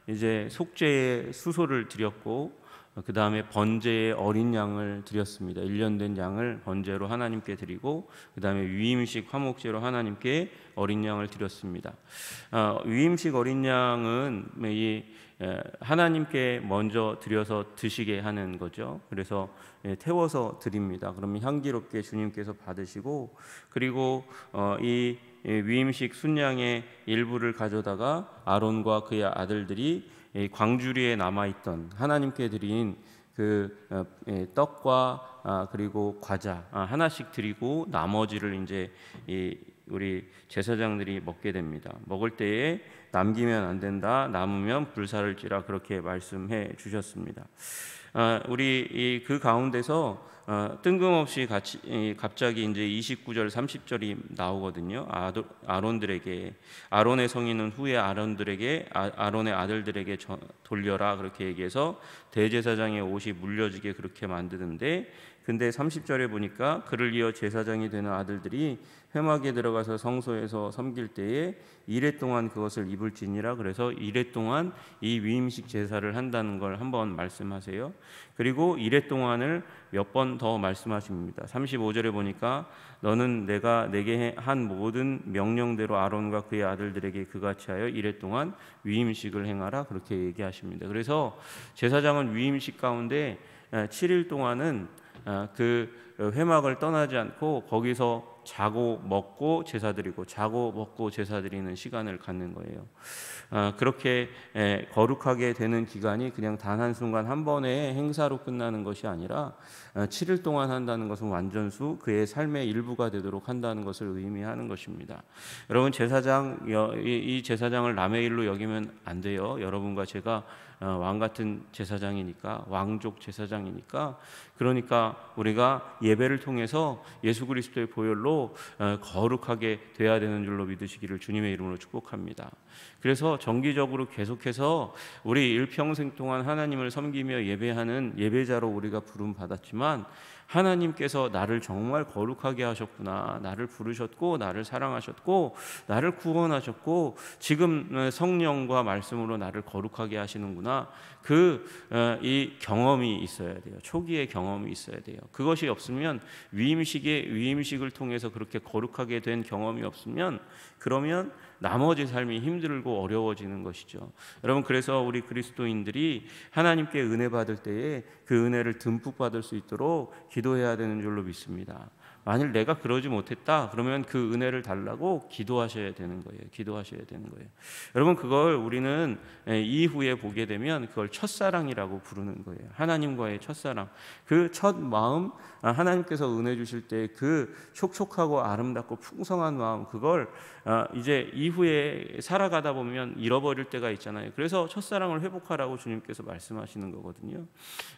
이제 속죄의 수소를 드렸고 그 다음에 번제의 어린 양을 드렸습니다. 1년 된 양을 번제로 하나님께 드리고 그 다음에 위임식 화목제로 하나님께 어린 양을 드렸습니다. 위임식 어린 양은 하나님께 먼저 드려서 드시게 하는 거죠. 그래서 태워서 드립니다. 그러면 향기롭게 주님께서 받으시고, 그리고 이 위임식 순양의 일부를 가져다가 아론과 그의 아들들이 광주리에 남아있던 하나님께 드린 그 떡과 그리고 과자 하나씩 드리고 나머지를 이제 우리 제사장들이 먹게 됩니다. 먹을 때에 남기면 안 된다, 남으면 불사를 찌라, 그렇게 말씀해 주셨습니다. 우리 그 가운데서 뜬금없이 갑자기 이제 29절 30절이 나오거든요. 아론의 성인은 후에 아론의 아들들에게 돌려라, 그렇게 얘기해서 대제사장의 옷이 물려지게 그렇게 만드는데, 근데 30절에 보니까 그를 이어 제사장이 되는 아들들이 회막에 들어가서 성소에서 섬길 때에 이레 동안 그것을 입을지니라. 그래서 이레 동안 이 위임식 제사를 한다는 걸 한번 말씀하세요. 그리고 이레 동안을 몇 번 더 말씀하십니다. 35절에 보니까 너는 내가 내게 한 모든 명령대로 아론과 그의 아들들에게 그같이 하여 이레 동안 위임식을 행하라, 그렇게 얘기하십니다. 그래서 제사장은 위임식 가운데 7일 동안은 그 회막을 떠나지 않고 거기서 자고 먹고 제사 드리고 자고 먹고 제사 드리는 시간을 갖는 거예요. 그렇게 거룩하게 되는 기간이 그냥 단 한순간 한 번의 행사로 끝나는 것이 아니라 7일 동안 한다는 것은 완전수, 그의 삶의 일부가 되도록 한다는 것을 의미하는 것입니다. 여러분, 이 제사장을 남의 일로 여기면 안 돼요. 여러분과 제가 왕 같은 제사장이니까, 왕족 제사장이니까, 그러니까 우리가 예배를 통해서 예수 그리스도의 보혈로 거룩하게 돼야 되는 줄로 믿으시기를 주님의 이름으로 축복합니다. 그래서 정기적으로 계속해서 우리 일평생 동안 하나님을 섬기며 예배하는 예배자로 우리가 부름 받았지만, 하나님께서 나를 정말 거룩하게 하셨구나, 나를 부르셨고 나를 사랑하셨고 나를 구원하셨고 지금 성령과 말씀으로 나를 거룩하게 하시는구나, 이 경험이 있어야 돼요. 초기의 경험이 있어야 돼요. 그것이 없으면, 위임식을 통해서 그렇게 거룩하게 된 경험이 없으면, 그러면 나머지 삶이 힘들고 어려워지는 것이죠. 여러분, 그래서 우리 그리스도인들이 하나님께 은혜 받을 때에 그 은혜를 듬뿍 받을 수 있도록 기도해야 되는 줄로 믿습니다. 만일 내가 그러지 못했다 그러면 그 은혜를 달라고 기도하셔야 되는 거예요. 여러분, 그걸 우리는 이후에 보게 되면 그걸 첫사랑이라고 부르는 거예요. 하나님과의 첫사랑, 그 첫 마음, 하나님께서 은혜 주실 때 그 촉촉하고 아름답고 풍성한 마음, 그걸 이제 이후에 살아가다 보면 잃어버릴 때가 있잖아요. 그래서 첫사랑을 회복하라고 주님께서 말씀하시는 거거든요.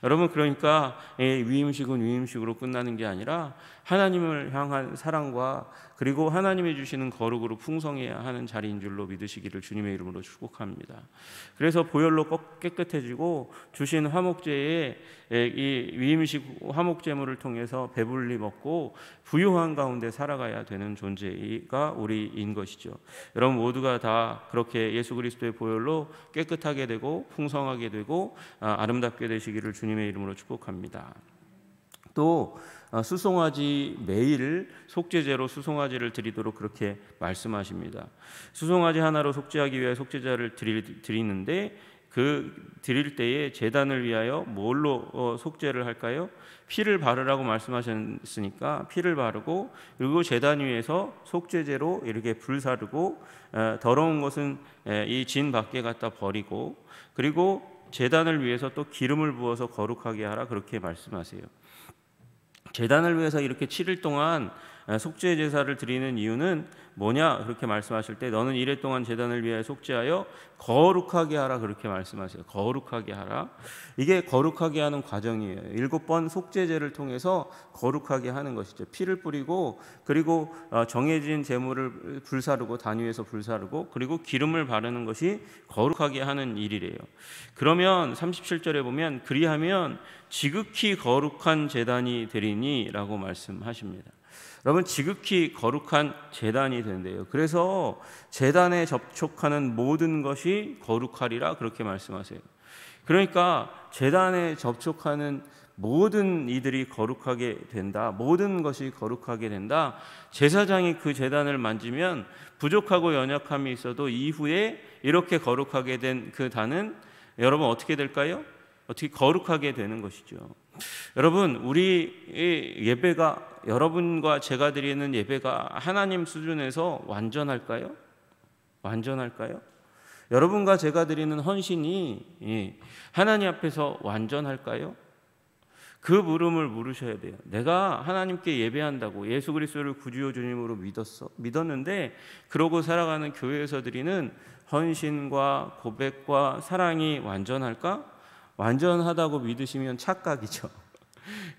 여러분, 그러니까 위임식은 위임식으로 끝나는 게 아니라 하나님을 향한 사랑과 그리고 하나님이 주시는 거룩으로 풍성해야 하는 자리인 줄로 믿으시기를 주님의 이름으로 축복합니다. 그래서 보혈로 깨끗해지고 주신 화목제에 이 위임식 화목제물을 통해서 배불리 먹고 부유한 가운데 살아가야 되는 존재가 우리인 것이죠. 여러분, 모두가 다 그렇게 예수 그리스도의 보혈로 깨끗하게 되고 풍성하게 되고 아름답게 되시기를 주님의 이름으로 축복합니다. 또 수송아지, 매일 속죄제로 수송아지를 드리도록 그렇게 말씀하십니다. 수송아지 하나로 속죄하기 위해 속죄제를 드리는데, 그 드릴 때에 제단을 위하여 뭘로 속죄를 할까요? 피를 바르라고 말씀하셨으니까 피를 바르고, 그리고 제단 위에서 속죄제로 이렇게 불사르고, 더러운 것은 이 진 밖에 갖다 버리고, 그리고 제단을 위해서 또 기름을 부어서 거룩하게 하라, 그렇게 말씀하세요. 제단을 위해서 이렇게 7일 동안 속죄 제사를 드리는 이유는 뭐냐? 그렇게 말씀하실 때 너는 이레 동안 제단을 위하여 속죄하여 거룩하게 하라, 그렇게 말씀하세요. 거룩하게 하라. 이게 거룩하게 하는 과정이에요. 7번 속죄제를 통해서 거룩하게 하는 것이죠. 피를 뿌리고, 그리고 정해진 제물을 불사르고, 단 위에서 불사르고, 그리고 기름을 바르는 것이 거룩하게 하는 일이래요. 그러면 37절에 보면 그리하면 지극히 거룩한 제단이 되리니 라고 말씀하십니다. 여러분 지극히 거룩한 제단이 된대요. 그래서 제단에 접촉하는 모든 것이 거룩하리라 그렇게 말씀하세요. 그러니까 제단에 접촉하는 모든 이들이 거룩하게 된다. 모든 것이 거룩하게 된다. 제사장이 그 제단을 만지면 부족하고 연약함이 있어도 이후에 이렇게 거룩하게 된 그 단은 여러분 어떻게 될까요? 어떻게 거룩하게 되는 것이죠. 여러분 우리 예배가 여러분과 제가 드리는 예배가 하나님 수준에서 완전할까요? 완전할까요? 여러분과 제가 드리는 헌신이 하나님 앞에서 완전할까요? 그 물음을 물으셔야 돼요. 내가 하나님께 예배한다고 예수 그리스도를 구주요 주님으로 믿었는데 그러고 살아가는 교회에서 드리는 헌신과 고백과 사랑이 완전할까? 완전하다고 믿으시면 착각이죠.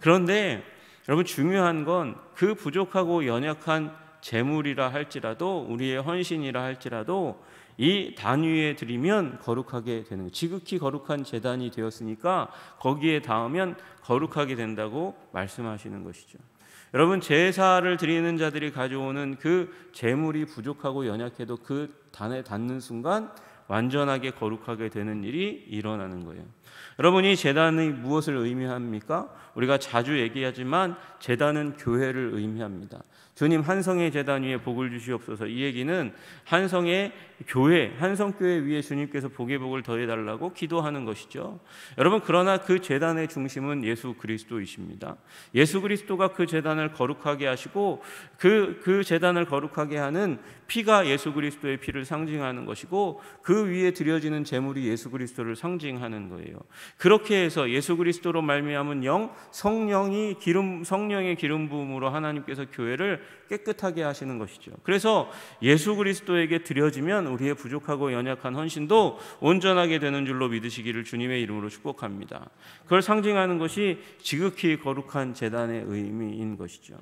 그런데 여러분 중요한 건 그 부족하고 연약한 재물이라 할지라도 우리의 헌신이라 할지라도 이 단 위에 드리면 거룩하게 되는 거예요. 지극히 거룩한 제단이 되었으니까 거기에 닿으면 거룩하게 된다고 말씀하시는 것이죠. 여러분 제사를 드리는 자들이 가져오는 그 재물이 부족하고 연약해도 그 단에 닿는 순간 완전하게 거룩하게 되는 일이 일어나는 거예요. 여러분 이 제단이 무엇을 의미합니까? 우리가 자주 얘기하지만 제단은 교회를 의미합니다. 주님 한성의 제단 위에 복을 주시옵소서. 이 얘기는 한성의 교회, 한성교회 위에 주님께서 복의 복을 더해달라고 기도하는 것이죠. 여러분 그러나 그 제단의 중심은 예수 그리스도이십니다. 예수 그리스도가 그 제단을 거룩하게 하시고 그 제단을 거룩하게 하는 피가 예수 그리스도의 피를 상징하는 것이고 그 위에 드려지는 제물이 예수 그리스도를 상징하는 거예요. 그렇게 해서 예수 그리스도로 말미암은 영, 성령의 기름 부음으로 하나님께서 교회를 깨끗하게 하시는 것이죠. 그래서 예수 그리스도에게 드려지면 우리의 부족하고 연약한 헌신도 온전하게 되는 줄로 믿으시기를 주님의 이름으로 축복합니다. 그걸 상징하는 것이 지극히 거룩한 제단의 의미인 것이죠.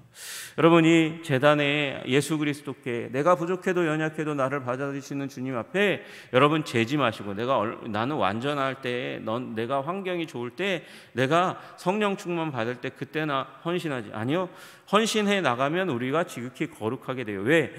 여러분 이 제단에 예수 그리스도께 내가 부족해도 연약해도 나를 받아주시는 주님 앞에 여러분 재지 마시고 나는 완전할 때 내가 환경이 좋을 때 내가 성령 충만 받을 때 그때나 헌신하지. 아니요. 헌신해 나가면 우리가 지극히 거룩하게 돼요. 왜?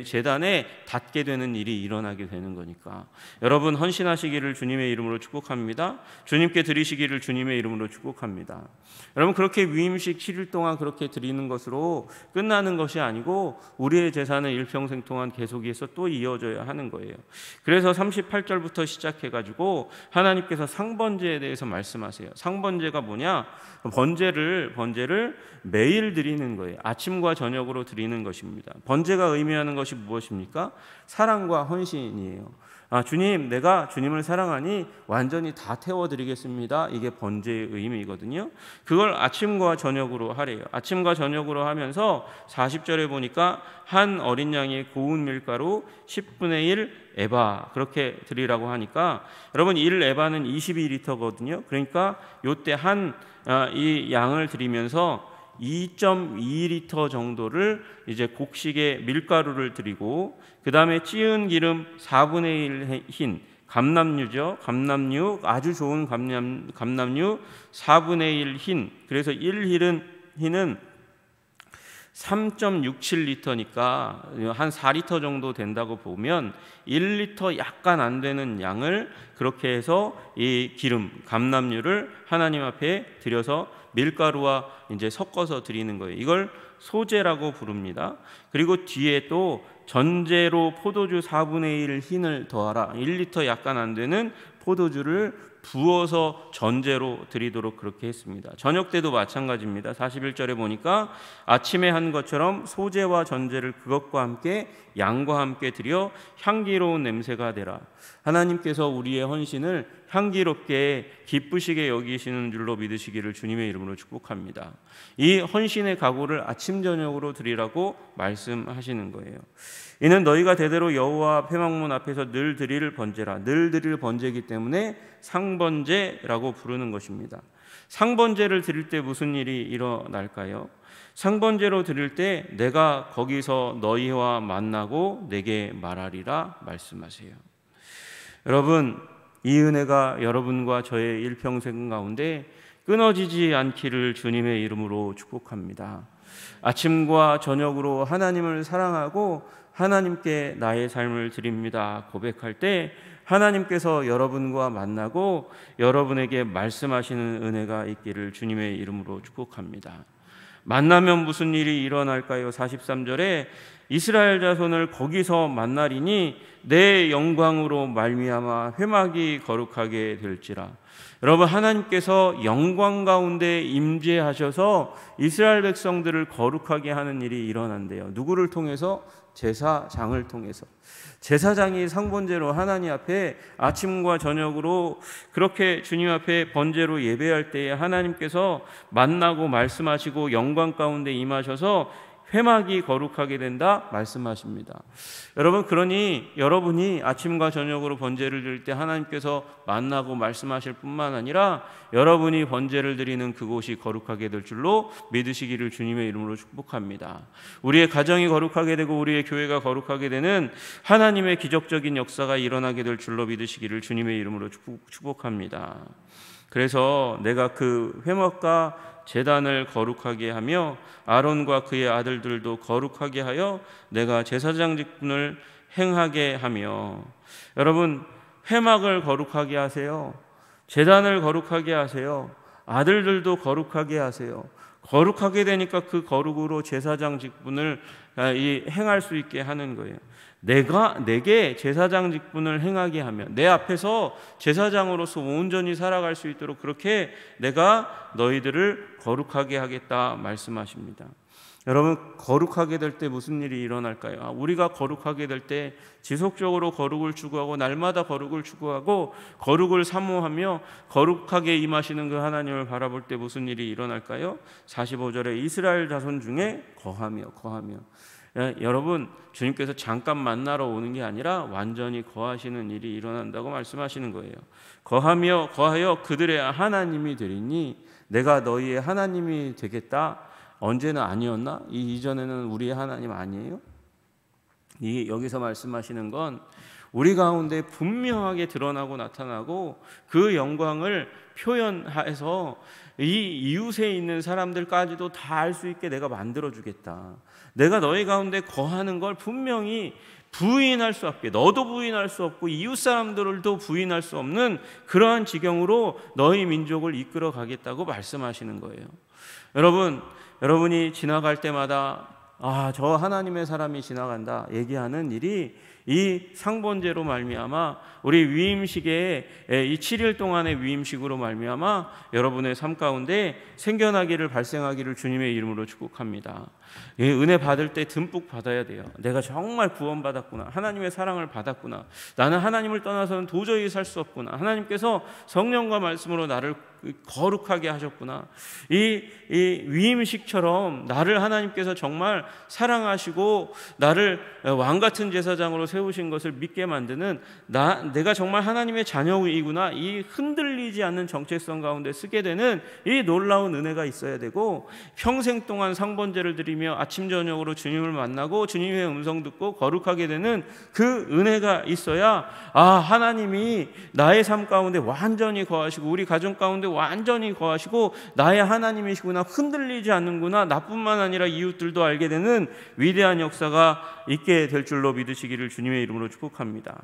제단에 닿게 되는 일이 일어나게 되는 거니까. 여러분 헌신하시기를 주님의 이름으로 축복합니다. 주님께 드리시기를 주님의 이름으로 축복합니다. 여러분 그렇게 위임식 7일 동안 그렇게 드리는 것으로 끝나는 것이 아니고 우리의 제사는 일평생 동안 계속해서 또 이어져야 하는 거예요. 그래서 38절부터 시작해가지고 하나님께서 상번제에 대해서 말씀하세요. 상번제가 뭐냐? 번제를 매일 드리는 거예요. 아침과 저녁으로 드리는 것입니다. 번제가 의미하는 것이 무엇입니까? 사랑과 헌신이에요. 주님, 내가 주님을 사랑하니 완전히 다 태워드리겠습니다. 이게 번제의 의미거든요. 그걸 아침과 저녁으로 하래요. 아침과 저녁으로 하면서 40절에 보니까 한 어린 양의 고운 밀가루 10분의 1 에바 그렇게 드리라고 하니까 여러분 1 에바는 22리터거든요. 그러니까 요때 이 양을 드리면서 2.2리터 정도를 이제 곡식의 밀가루를 드리고 그 다음에 찌은 기름 4분의 1 흰 감람류죠. 감람류 아주 좋은 감람류 4분의 1 흰. 그래서 1흰은 3.67리터니까 한 4리터 정도 된다고 보면 1리터 약간 안 되는 양을 그렇게 해서 이 기름 감람류를 하나님 앞에 드려서 밀가루와 이제 섞어서 드리는 거예요. 이걸 소제라고 부릅니다. 그리고 뒤에 또 전제로 포도주 4분의 1 흰을 더하라. 1리터 약간 안 되는 포도주를 부어서 전제로 드리도록 그렇게 했습니다. 저녁 때도 마찬가지입니다. 41절에 보니까 아침에 한 것처럼 소제와 전제를 그것과 함께 양과 함께 드려 향기로운 냄새가 되라. 하나님께서 우리의 헌신을 향기롭게 기쁘시게 여기시는 줄로 믿으시기를 주님의 이름으로 축복합니다. 이 헌신의 각오를 아침 저녁으로 드리라고 말씀하시는 거예요. 이는 너희가 대대로 여호와 회막문 앞에서 늘 드릴 번제라. 늘 드릴 번제이기 때문에 상번제라고 부르는 것입니다. 상번제를 드릴 때 무슨 일이 일어날까요? 상번제로 드릴 때 내가 거기서 너희와 만나고 내게 말하리라 말씀하세요. 여러분 이 은혜가 여러분과 저의 일평생 가운데 끊어지지 않기를 주님의 이름으로 축복합니다. 아침과 저녁으로 하나님을 사랑하고 하나님께 나의 삶을 드립니다 고백할 때 하나님께서 여러분과 만나고 여러분에게 말씀하시는 은혜가 있기를 주님의 이름으로 축복합니다. 만나면 무슨 일이 일어날까요? 43절에 이스라엘 자손을 거기서 만나리니 내 영광으로 말미암아 회막이 거룩하게 될지라. 여러분, 하나님께서 영광 가운데 임재하셔서 이스라엘 백성들을 거룩하게 하는 일이 일어난대요. 누구를 통해서? 제사장을 통해서. 제사장이 상번제로 하나님 앞에 아침과 저녁으로 그렇게 주님 앞에 번제로 예배할 때에 하나님께서 만나고 말씀하시고 영광 가운데 임하셔서 회막이 거룩하게 된다 말씀하십니다. 여러분, 그러니 여러분이 아침과 저녁으로 번제를 드릴 때 하나님께서 만나고 말씀하실 뿐만 아니라 여러분이 번제를 드리는 그곳이 거룩하게 될 줄로 믿으시기를 주님의 이름으로 축복합니다. 우리의 가정이 거룩하게 되고 우리의 교회가 거룩하게 되는 하나님의 기적적인 역사가 일어나게 될 줄로 믿으시기를 주님의 이름으로 축복합니다. 그래서 내가 그 회막과 제단을 거룩하게 하며 아론과 그의 아들들도 거룩하게 하여 내가 제사장 직분을 행하게 하며. 여러분, 회막을 거룩하게 하세요. 제단을 거룩하게 하세요. 아들들도 거룩하게 하세요. 거룩하게 되니까 그 거룩으로 제사장 직분을 행할 수 있게 하는 거예요. 내게 제사장 직분을 행하게 하면 내 앞에서 제사장으로서 온전히 살아갈 수 있도록 그렇게 내가 너희들을 거룩하게 하겠다 말씀하십니다. 여러분, 거룩하게 될 때 무슨 일이 일어날까요? 우리가 거룩하게 될 때 지속적으로 거룩을 추구하고 날마다 거룩을 추구하고 거룩을 사모하며 거룩하게 임하시는 그 하나님을 바라볼 때 무슨 일이 일어날까요? 45절에 이스라엘 자손 중에 거하며. 여러분, 주님께서 잠깐 만나러 오는 게 아니라 완전히 거하시는 일이 일어난다고 말씀하시는 거예요. 거하여 그들의 하나님이 되리니 내가 너희의 하나님이 되겠다. 언제는 아니었나? 이전에는 우리의 하나님 아니에요? 여기서 말씀하시는 건 우리 가운데 분명하게 드러나고 나타나고 그 영광을 표현해서 이 이웃에 있는 사람들까지도 다 알 수 있게 내가 만들어주겠다. 내가 너희 가운데 거하는 걸 분명히 부인할 수 없게, 너도 부인할 수 없고 이웃 사람들도 부인할 수 없는 그러한 지경으로 너희 민족을 이끌어 가겠다고 말씀하시는 거예요. 여러분이 지나갈 때마다 저 하나님의 사람이 지나간다 얘기하는 일이 이 상번제로 말미암아 우리 위임식에 이 7일 동안의 위임식으로 말미암아 여러분의 삶 가운데 생겨나기를 발생하기를 주님의 이름으로 축복합니다. 은혜 받을 때 듬뿍 받아야 돼요. 내가 정말 구원받았구나. 하나님의 사랑을 받았구나. 나는 하나님을 떠나서는 도저히 살 수 없구나. 하나님께서 성령과 말씀으로 나를 거룩하게 하셨구나. 이 위임식처럼 나를 하나님께서 정말 사랑하시고 나를 왕같은 제사장으로 세우신 것을 믿게 만드는 내가 정말 하나님의 자녀이구나. 이 흔들리지 않는 정체성 가운데 쓰게 되는 이 놀라운 은혜가 있어야 되고, 평생 동안 상번제를 드리며 아침 저녁으로 주님을 만나고 주님의 음성 듣고 거룩하게 되는 그 은혜가 있어야 하나님이 나의 삶 가운데 완전히 거하시고 우리 가정 가운데 완전히 거하시고 나의 하나님이시구나, 흔들리지 않는구나, 나뿐만 아니라 이웃들도 알게 되는 위대한 역사가 있게 될 줄로 믿으시기를 주님의 이름으로 축복합니다.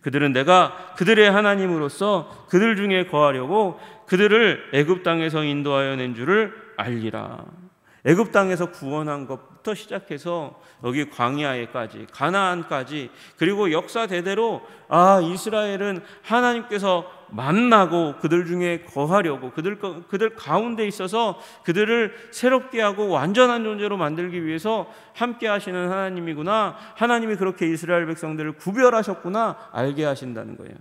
그들은 내가 그들의 하나님으로서 그들 중에 거하려고 그들을 애굽 땅에서 인도하여 낸 줄을 알리라. 애굽 땅에서 구원한 것부터 시작해서 여기 광야에까지, 가나안까지, 그리고 역사 대대로 이스라엘은 하나님께서 만나고 그들 중에 거하려고 그들 가운데 있어서 그들을 새롭게 하고 완전한 존재로 만들기 위해서 함께 하시는 하나님이구나, 하나님이 그렇게 이스라엘 백성들을 구별하셨구나 알게 하신다는 거예요.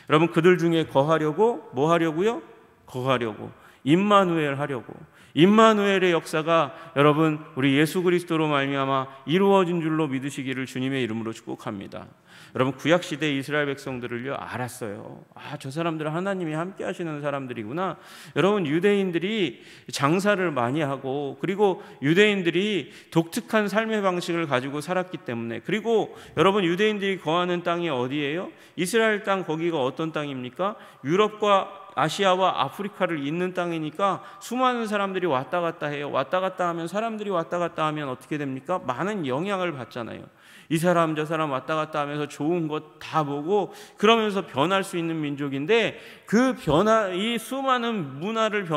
여러분, 그들 중에 거하려고 뭐 하려고요? 거하려고, 임마누엘 하려고. 임마누엘의 역사가 여러분 우리 예수 그리스도로 말미암아 이루어진 줄로 믿으시기를 주님의 이름으로 축복합니다. 여러분 구약 시대 이스라엘 백성들을요 알았어요. 아, 저 사람들은 하나님이 함께 하시는 사람들이구나. 여러분 유대인들이 장사를 많이 하고 그리고 유대인들이 독특한 삶의 방식을 가지고 살았기 때문에, 그리고 여러분 유대인들이 거하는 땅이 어디예요? 이스라엘 땅, 거기가 어떤 땅입니까? 유럽과 아시아와 아프리카를 잇는 땅이니까 수많은 사람들이 왔다 갔다 해요. 왔다 갔다 하면, 사람들이 왔다 갔다 하면 어떻게 됩니까? 많은 영향을 받잖아요. 이 사람 저 사람 왔다 갔다 하면서 좋은 것 다 보고 그러면서 변할 수 있는 민족인데, 그 이 수많은 문화를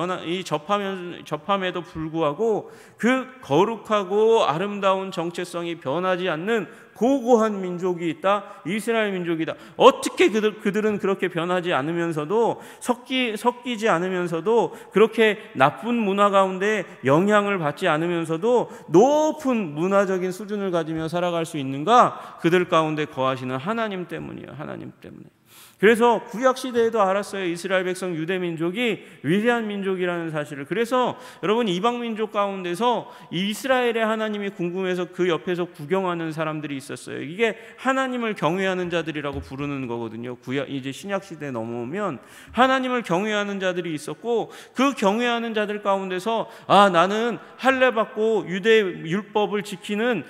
접함에도 불구하고 그 거룩하고 아름다운 정체성이 변하지 않는 고고한 민족이 있다. 이스라엘 민족이다. 어떻게 그들은 그렇게 변하지 않으면서도 섞이지 않으면서도 그렇게 나쁜 문화 가운데 영향을 받지 않으면서도 높은 문화적인 수준을 가지며 살아갈 수 있는가? 그들 가운데 거하시는 하나님 때문이에요. 하나님 때문에. 그래서 구약 시대에도 알았어요. 이스라엘 백성 유대 민족이 위대한 민족이라는 사실을. 그래서 여러분 이방 민족 가운데서 이스라엘의 하나님이 궁금해서 그 옆에서 구경하는 사람들이 있었어요. 이게 하나님을 경외하는 자들이라고 부르는 거거든요. 이제 신약 시대에 넘어오면 하나님을 경외하는 자들이 있었고, 그 경외하는 자들 가운데서 아, 나는 할례 받고 유대 율법을 지키는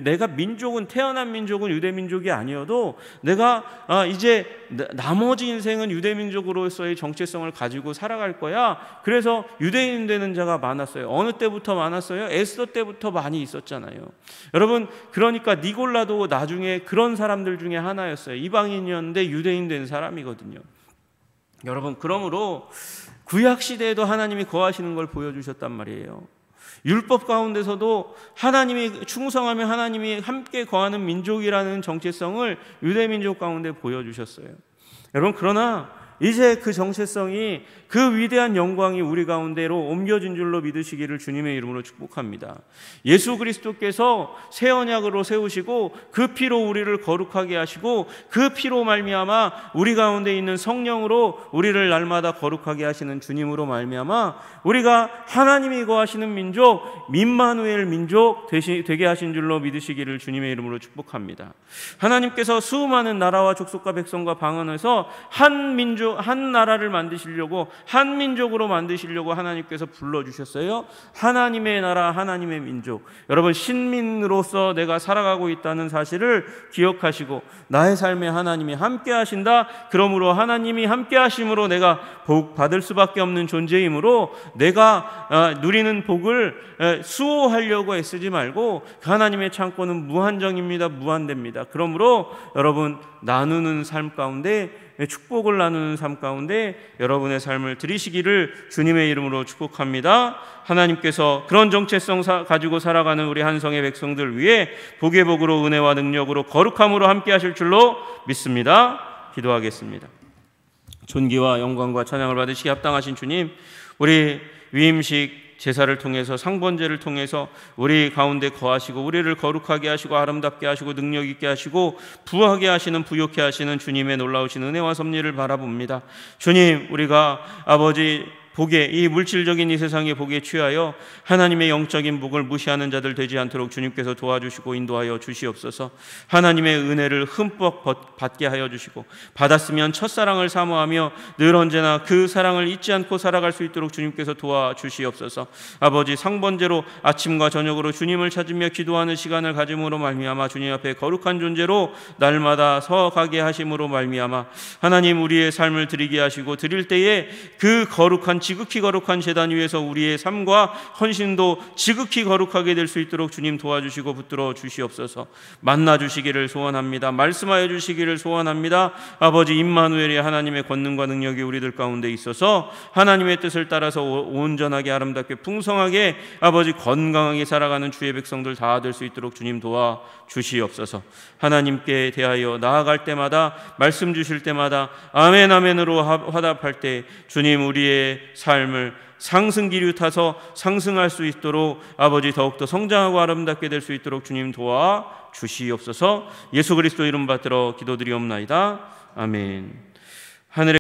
내가 민족은, 태어난 민족은 유대 민족이 아니어도 내가 이제 나머지 인생은 유대민족으로서의 정체성을 가지고 살아갈 거야. 그래서 유대인 되는 자가 많았어요. 어느 때부터 많았어요? 에스더 때부터 많이 있었잖아요. 여러분, 그러니까 니골라도 나중에 그런 사람들 중에 하나였어요. 이방인이었는데 유대인 된 사람이거든요. 여러분, 그러므로 구약 시대에도 하나님이 거하시는 걸 보여주셨단 말이에요. 율법 가운데서도 하나님이 충성하며 하나님이 함께 거하는 민족이라는 정체성을 유대민족 가운데 보여주셨어요. 여러분, 그러나 이제 그 정체성이, 그 위대한 영광이 우리 가운데로 옮겨진 줄로 믿으시기를 주님의 이름으로 축복합니다. 예수 그리스도께서 새 언약으로 세우시고 그 피로 우리를 거룩하게 하시고 그 피로 말미암아 우리 가운데 있는 성령으로 우리를 날마다 거룩하게 하시는 주님으로 말미암아 우리가 하나님이 거하시는 민족, 임마누엘 민족 되게 하신 줄로 믿으시기를 주님의 이름으로 축복합니다. 하나님께서 수많은 나라와 족속과 백성과 방언에서 한 민족, 한 나라를 만드시려고, 한 민족으로 만드시려고 하나님께서 불러주셨어요. 하나님의 나라, 하나님의 민족. 여러분, 신민으로서 내가 살아가고 있다는 사실을 기억하시고, 나의 삶에 하나님이 함께 하신다. 그러므로 하나님이 함께 하심으로 내가 복 받을 수밖에 없는 존재이므로 내가 누리는 복을 수호하려고 애쓰지 말고, 하나님의 창고는 무한정입니다. 무한대입니다. 그러므로 여러분, 나누는 삶 가운데, 축복을 나누는 삶 가운데 여러분의 삶을 드리시기를 주님의 이름으로 축복합니다. 하나님께서 그런 정체성 가지고 살아가는 우리 한성의 백성들 위해 복의 복으로 은혜와 능력으로 거룩함으로 함께 하실 줄로 믿습니다. 기도하겠습니다. 존귀와 영광과 찬양을 받으시기 합당하신 주님, 우리 위임식 제사를 통해서, 상번제를 통해서 우리 가운데 거하시고 우리를 거룩하게 하시고 아름답게 하시고 능력 있게 하시고 부하게 하시는, 부욕케 하시는 주님의 놀라우신 은혜와 섭리를 바라봅니다. 주님, 우리가 아버지 복에, 이 물질적인 이 세상의 복에 취하여 하나님의 영적인 복을 무시하는 자들 되지 않도록 주님께서 도와주시고 인도하여 주시옵소서. 하나님의 은혜를 흠뻑 받게 하여 주시고 받았으면 첫사랑을 사모하며 늘 언제나 그 사랑을 잊지 않고 살아갈 수 있도록 주님께서 도와주시옵소서. 아버지, 상번제로 아침과 저녁으로 주님을 찾으며 기도하는 시간을 가짐으로 말미암아 주님 앞에 거룩한 존재로 날마다 서가게 하심으로 말미암아 하나님, 우리의 삶을 드리게 하시고 드릴 때에 그 거룩한, 지극히 거룩한 제단 위에서 우리의 삶과 헌신도 지극히 거룩하게 될 수 있도록 주님 도와주시고 붙들어 주시옵소서. 만나 주시기를 소원합니다. 말씀하여 주시기를 소원합니다. 아버지, 임마누엘이 하나님의 권능과 능력이 우리들 가운데 있어서 하나님의 뜻을 따라서 온전하게, 아름답게, 풍성하게, 아버지 건강하게 살아가는 주의 백성들 다 될 수 있도록 주님 도와 주시옵소서. 하나님께 대하여 나아갈 때마다, 말씀 주실 때마다 아멘 아멘으로 화답할 때 주님, 우리의 삶을 상승기류 타서 상승할 수 있도록 아버지 더욱더 성장하고 아름답게 될 수 있도록 주님 도와 주시옵소서. 예수 그리스도 이름 받들어 기도드리옵나이다. 아멘. 하늘의